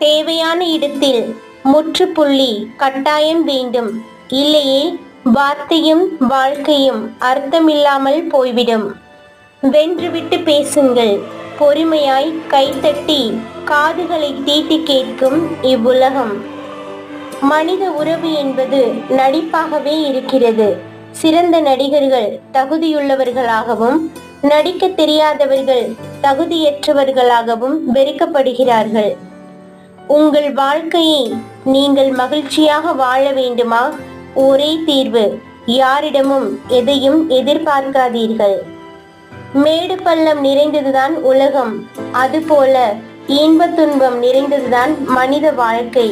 தேவையான இடத்தில் முற்றுப்புள்ளி கட்டாயம் வேண்டும். இல்லையே வார்த்தையும் வாழ்க்கையும் அர்த்தமில்லாமல் போய்விடும். வென்றுவிட்டு பேசுங்கள். பொறுமையாய் கைத்தட்டி காதுகளை தீட்டி கேட்கும் இவ்வுலகம். மனித உறவு என்பது நடிப்பாகவே இருக்கிறது. சிறந்த நடிகர்கள் தகுதியுள்ளவர்களாகவும் நடிக்க தெரியாதவர்கள் தகுதியற்றவர்களாகவும் வெறுக்கப்படுகிறார்கள். உங்கள் வாழ்க்கையை நீங்கள் மகிழ்ச்சியாக வாழ வேண்டுமா? ஒரே தீர்வு, யாரிடமும் எதையும் எதிர்பார்க்காதீர்கள். மேடு பள்ளம் நிறைந்ததுதான் உலகம், அதுபோல இன்ப துன்பம் நிறைந்ததுதான் மனித வாழ்க்கை.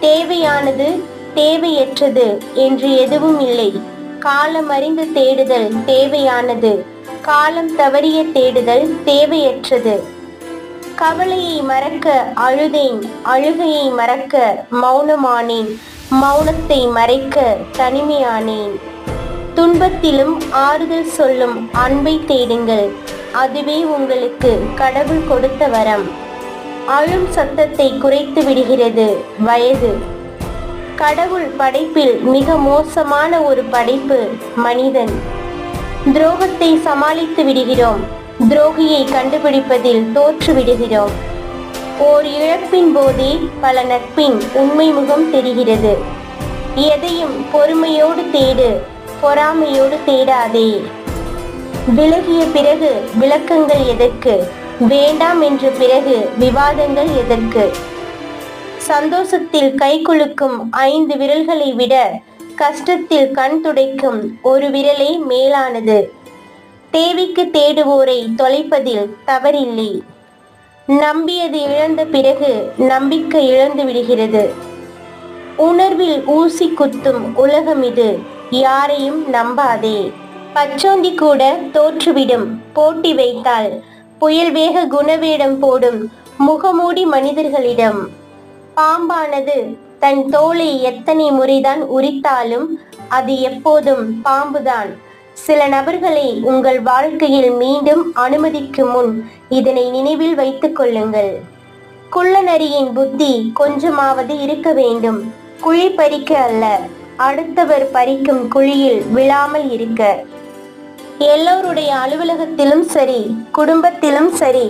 தேவையானது தேவையற்றது என்று எதுவும் இல்லை. காலம் அறிந்து தேடுதல் தேவையானது, காலம் தவறிய தேடுதல் தேவையற்றது. கவலையை மறக்க அழுதேன், அழுகையை மறக்க மௌனமானேன், மௌனத்தை மறைக்க தனிமையானேன். துன்பத்திலும் ஆறுதல் சொல்லும் அன்பை தேடுங்கள். அதுவே உங்களுக்கு கடவுள் கொடுத்த வரம். அழும் சத்தத்தை குறைத்து விடுகிறது வயது. கடவுள் படைப்பில் மிக மோசமான ஒரு படைப்பு மனிதன். துரோகத்தை சமாளித்து விடுகிறோம், துரோகியை கண்டுபிடிப்பதில் தோற்று விடுகிறோம். ஓர் இழப்பின் போதே பல நட்பின் உண்மை முகம் தெரிகிறது. எதையும் பொறுமையோடு தேடு, பொறாமையோடு தேடாதே. விலகிய பிறகு விளக்கங்கள் எதற்கு? வேண்டாம் என்ற பிறகு விவாதங்கள் எதற்கு? சந்தோஷத்தில் கை குலுக்கும் 5 விரல்களை விட கஷ்டத்தில் கண் துடைக்கும் ஒரு விரலே மேலானது. தேவைக்கு தேடுவோரை தொலைப்பதில் தவறில்லை. நம்பியது இழந்த பிறகு நம்பிக்கை இழந்து விடுகிறது. உணர்வில் ஊசி குத்தும் உலகம் இது, யாரையும் நம்பாதே. பச்சோந்தி கூட தோற்றுவிடும் போட்டி வைத்தால். புயல் வேக குணவேடம் போடும் முகமூடி மனிதர்களிடம். பாம்பானது தன் தோலை எத்தனை முறைதான் உரித்தாலும் அது எப்போதும் பாம்புதான். சில நபர்களை உங்கள் வாழ்க்கையில் மீண்டும் அனுமதிக்கும் முன் இதனை நினைவில் வைத்துக் கொள்ளுங்கள். குள்ளநரியின் புத்தி கொஞ்சமாவது இருக்க வேண்டும். குழி பறிக்க அல்ல, அடுத்தவர் பறிக்கும் குழியில் விழாமல் இருக்க. எல்லோருடைய அலுவலகத்திலும் சரி, குடும்பத்திலும் சரி,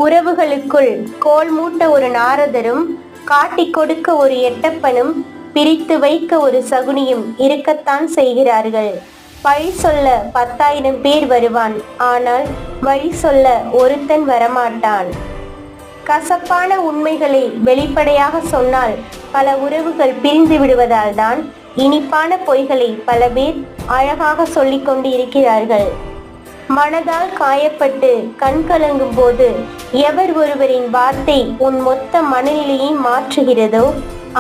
உறவுகளுக்குள் கோல் மூட்ட ஒரு நாரதரும், காட்டிக் கொடுக்க ஒரு எட்டப்பனும், பிரித்து வைக்க ஒரு சகுனியும் இருக்கத்தான் செய்கிறார்கள். வழி சொல்ல 10,000 பேர் வருவான், ஆனால் வழி சொல்ல ஒருத்தன் வரமாட்டான். கசப்பான உண்மைகளை வெளிப்படையாக சொன்னால் பல உறவுகள் பிரிந்து விடுவதால் தான் இனிப்பான பொய்களை பல பேர் அழகாக சொல்லிக் கொண்டு இருக்கிறார்கள். மனதால் காயப்பட்டு கண் கலங்கும் போது எவர் ஒருவரின் வார்த்தை உன் மொத்த மனநிலையை மாற்றுகிறதோ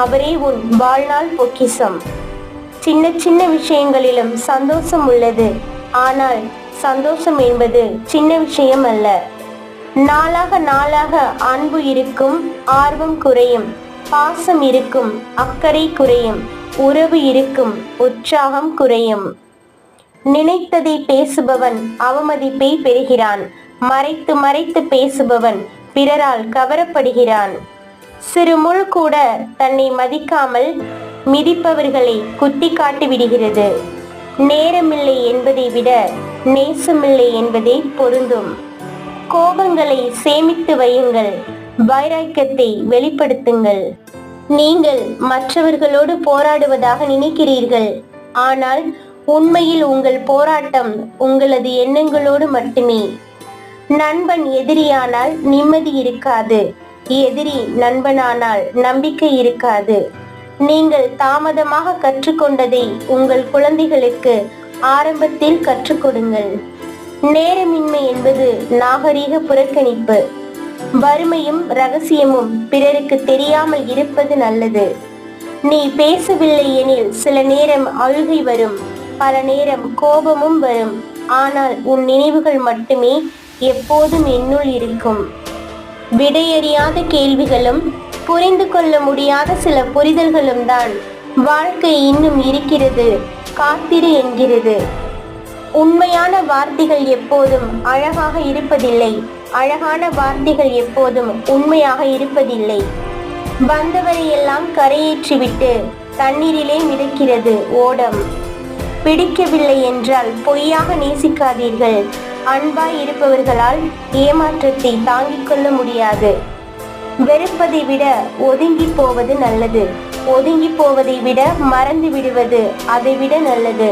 அவரே உன் வாழ்நாள் பொக்கிஷம். சின்ன சின்ன விஷயங்களிலும் சந்தோஷம் உள்ளது. ஆனால் சந்தோஷம் என்பது சின்ன விஷயம் அல்ல. நாளாக நாளாக அன்பு இருக்கும், ஆர்வம் குறையும். பாசம் இருக்கும், அக்கறை குறையும். உறவு இருக்கும், உற்சாகம் குறையும். நினைத்ததை பேசுபவன் அவமதிப்பை பெறுகிறான். மறைத்து மறைத்து பேசுபவன் பிறரால் கவரப்படுகிறான். சிறு முள் கூட தன்னை மதிக்காமல் மிதிப்பவர்களை குத்தி காட்டி விடுகிறது. நேரமில்லை என்பதை விட நேசமில்லை என்பதே பொருந்தும். கோபங்களை சேமித்து வையுங்கள், வைராக்கியத்தை வெளிப்படுத்துங்கள். நீங்கள் மற்றவர்களோடு போராடுவதாக நினைக்கிறீர்கள், ஆனால் உண்மையில் உங்கள் போராட்டம் உங்களது எண்ணங்களோடு மட்டுமே. நண்பன் எதிரியானால் நிம்மதி இருக்காது, எதிரி நண்பனானால் நம்பிக்கை இருக்காது. நீங்கள் தாமதமாக கற்றுக்கொண்டதை உங்கள் குழந்தைகளுக்கு ஆரம்பத்தில் கற்றுக் கொடுங்கள். நேரமின்மை என்பது நாகரீக புறக்கணிப்பு. வறுமையும் ரகசியமும் பிறருக்கு தெரியாமல் இருப்பது நல்லது. நீ பேசவில்லை எனில் சில நேரம் அழுகை வரும், பல நேரம் கோபமும் வரும். ஆனால் உன் நினைவுகள் மட்டுமே எப்போதும் என்னுள் இருக்கும். விடையறியாத கேள்விகளும் புரிந்து கொள்ள முடியாத சில புரிதல்களும் தான் வாழ்க்கை இன்னும் இருக்கிறது, காத்திரு என்கிறது. உண்மையான வார்த்தைகள் எப்போதும் அழகாக இருப்பதில்லை, அழகான வார்த்தைகள் எப்போதும் உண்மையாக இருப்பதில்லை. வந்தவரை எல்லாம் கரையேற்றிவிட்டு தண்ணீரிலே மிதக்கிறது ஓடம். பிடிக்கவில்லை என்றால் பொய்யாக நேசிக்காதீர்கள். அன்பாய் இருப்பவர்களால் ஏமாற்றத்தை தாங்கிக் கொள்ள முடியாது. வெறுப்பதை விட ஒதுங்கி போவது நல்லது. ஒதுங்கி போவதை விட மறந்து விடுவது அதைவிட நல்லது.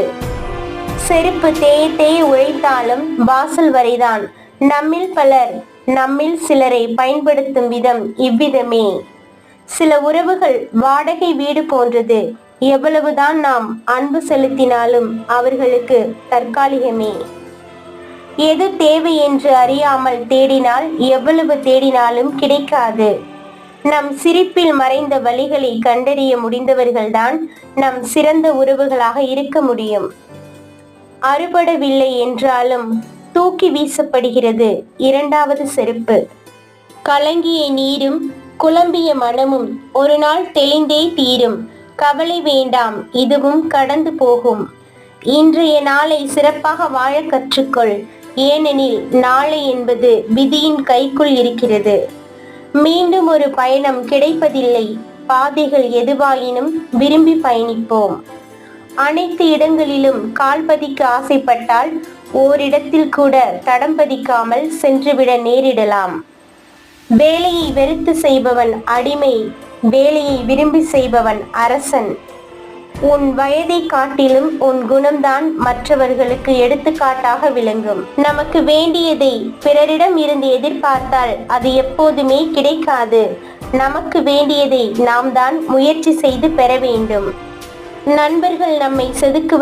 செருப்பு தேய உழைத்தாலும் வாசல் வரைதான். நம்மில் சிலரை பயன்படுத்தும் விதம் இவ்விதமே. சில உறவுகள் வாடகை வீடு போன்றது. எவ்வளவுதான் நாம் அன்பு செலுத்தினாலும் அவர்களுக்கு தற்காலிகமே. எது தேவை என்று அறியாமல் தேடினால் எவ்வளவு தேடினாலும் கிடைக்காது. நம் சிரிப்பில் மறைந்த வழிகளை கண்டறிய முடிந்தவர்கள்தான் நம் சிறந்த உறவுகளாக இருக்க முடியும். அறுபடவில்லை என்றாலும் தூக்கி வீசப்படுகிறது இரண்டாவது செருப்பு. கலங்கிய நீரும் குழம்பிய மனமும் ஒரு நாள் தெளிந்தே தீரும். கவலை வேண்டாம், இதுவும் கடந்து போகும். இன்றைய நாளை சிறப்பாக வாழ கற்றுக்கொள். ஏனெனில் நாளை என்பது விதியின் கைக்குள் இருக்கிறது. மீண்டும் ஒரு பயணம் கிடைப்பதில்லை. பாதைகள் எதுவாயினும் விரும்பி பயணிப்போம். அனைத்து இடங்களிலும் கால் பதிக்க ஆசைப்பட்டால் ஓரிடத்தில் கூட தடம் பதிக்காமல் சென்றுவிட நேரிடலாம். வேலையை வெறுத்து செய்பவன் அடிமை, வேலையை விரும்பி செய்பவன் அரசன். உன் வயதை காட்டிலும் உன் குணம்தான் மற்றவர்களுக்கு எடுத்துக்காட்டாக விளங்கும். நமக்கு வேண்டியதை பிறரிடம் இருந்து எதிர்பார்த்தால் அது எப்போதுமே கிடைக்காது. நமக்கு வேண்டியதை நாம் தான் முயற்சி செய்து பெற வேண்டும். நண்பர்கள் நம்மை செதுக்குவது